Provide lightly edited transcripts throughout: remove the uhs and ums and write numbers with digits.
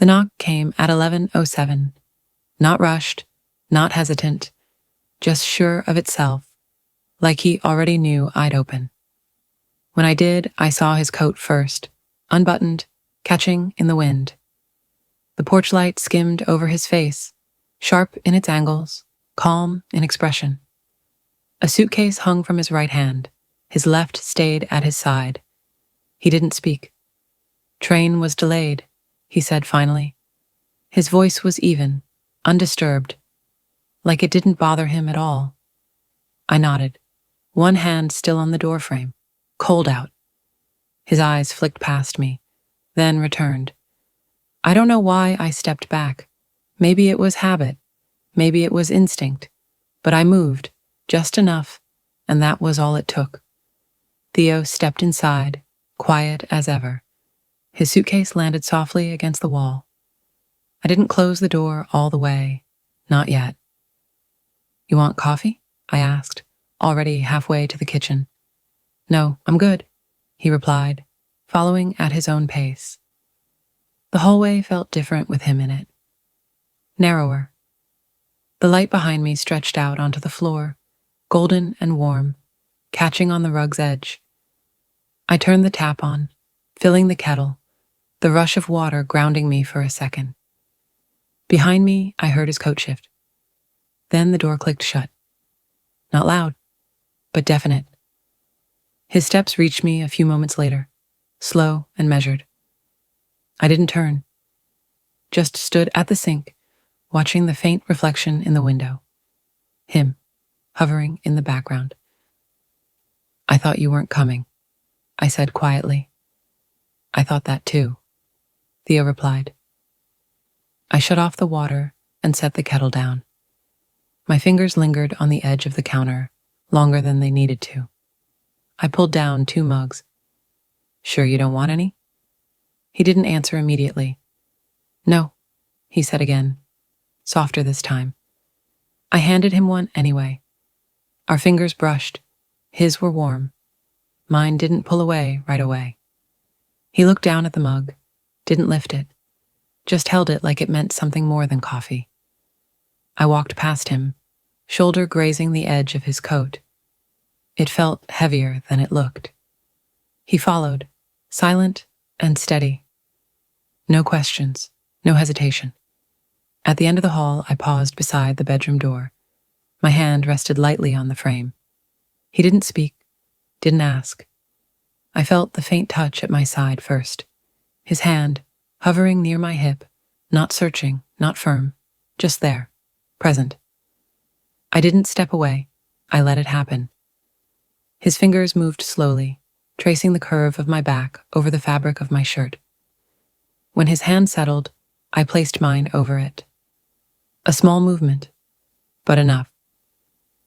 The knock came at 11:07, not rushed, not hesitant, just sure of itself, like he already knew I'd open. When I did, I saw his coat first, unbuttoned, catching in the wind. The porch light skimmed over his face, sharp in its angles, calm in expression. A suitcase hung from his right hand, his left stayed at his side. He didn't speak. "Train was delayed," he said finally. His voice was even, undisturbed, like it didn't bother him at all. I nodded, one hand still on the doorframe. Cold out. His eyes flicked past me, then returned. I don't know why I stepped back. Maybe it was habit, maybe it was instinct, but I moved, just enough, and that was all it took. Theo stepped inside, quiet as ever. His suitcase landed softly against the wall. I didn't close the door all the way, not yet. "You want coffee?" I asked, already halfway to the kitchen. "No, I'm good," he replied, following at his own pace. The hallway felt different with him in it. Narrower. The light behind me stretched out onto the floor, golden and warm, catching on the rug's edge. I turned the tap on, filling the kettle, the rush of water grounding me for a second. Behind me, I heard his coat shift. Then the door clicked shut. Not loud, but definite. His steps reached me a few moments later, slow and measured. I didn't turn, just stood at the sink, watching the faint reflection in the window. Him, hovering in the background. "I thought you weren't coming," I said quietly. "I thought that too," Theo replied. I shut off the water and set the kettle down. My fingers lingered on the edge of the counter, longer than they needed to. I pulled down 2 mugs. "Sure you don't want any?" He didn't answer immediately. "No," he said again, softer this time. I handed him one anyway. Our fingers brushed. His were warm. Mine didn't pull away right away. He looked down at the mug, didn't lift it, just held it like it meant something more than coffee. I walked past him, shoulder grazing the edge of his coat. It felt heavier than it looked. He followed, silent and steady. No questions, no hesitation. At the end of the hall, I paused beside the bedroom door. My hand rested lightly on the frame. He didn't speak, didn't ask. I felt the faint touch at my side first. His hand, hovering near my hip, not searching, not firm, just there, present. I didn't step away. I let it happen. His fingers moved slowly, tracing the curve of my back over the fabric of my shirt. When his hand settled, I placed mine over it. A small movement, but enough.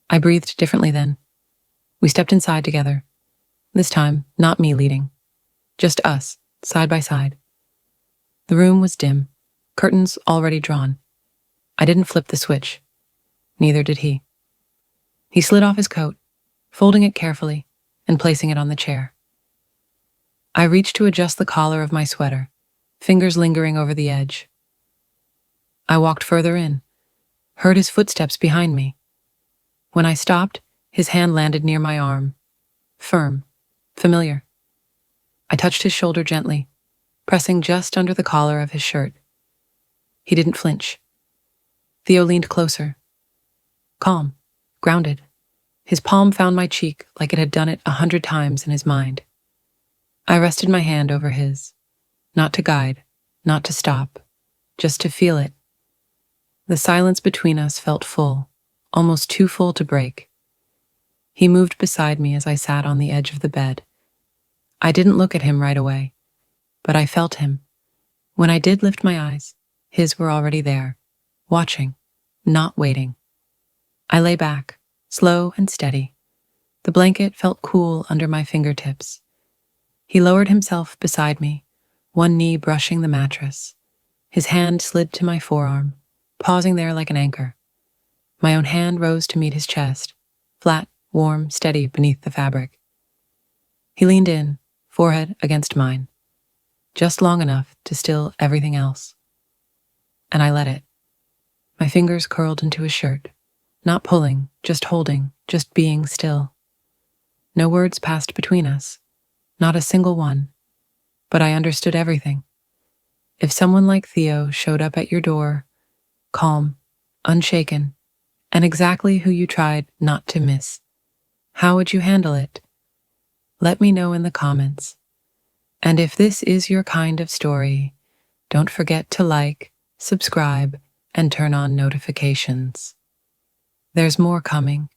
I breathed differently then. We stepped inside together. This time, not me leading. Just us, side by side. The room was dim, curtains already drawn. I didn't flip the switch. Neither did he. He slid off his coat, folding it carefully and placing it on the chair. I reached to adjust the collar of my sweater, fingers lingering over the edge. I walked further in, heard his footsteps behind me. When I stopped, his hand landed near my arm. Firm, familiar. I touched his shoulder gently, pressing just under the collar of his shirt. He didn't flinch. Theo leaned closer. Calm, grounded. His palm found my cheek like it had done it 100 times in his mind. I rested my hand over his, not to guide, not to stop, just to feel it. The silence between us felt full, almost too full to break. He moved beside me as I sat on the edge of the bed. I didn't look at him right away, but I felt him. When I did lift my eyes, his were already there, watching, not waiting. I lay back, slow and steady. The blanket felt cool under my fingertips. He lowered himself beside me, one knee brushing the mattress. His hand slid to my forearm, pausing there like an anchor. My own hand rose to meet his chest, flat, warm, steady beneath the fabric. He leaned in, forehead against mine, just long enough to still everything else. and I let it. My fingers curled into his shirt, not pulling, just holding, just being still. No words passed between us, not a single one, but I understood everything. If someone like Theo showed up at your door, calm, unshaken, and exactly who you tried not to miss, how would you handle it? Let me know in the comments. And if this is your kind of story, don't forget to like, subscribe, and turn on notifications. There's more coming.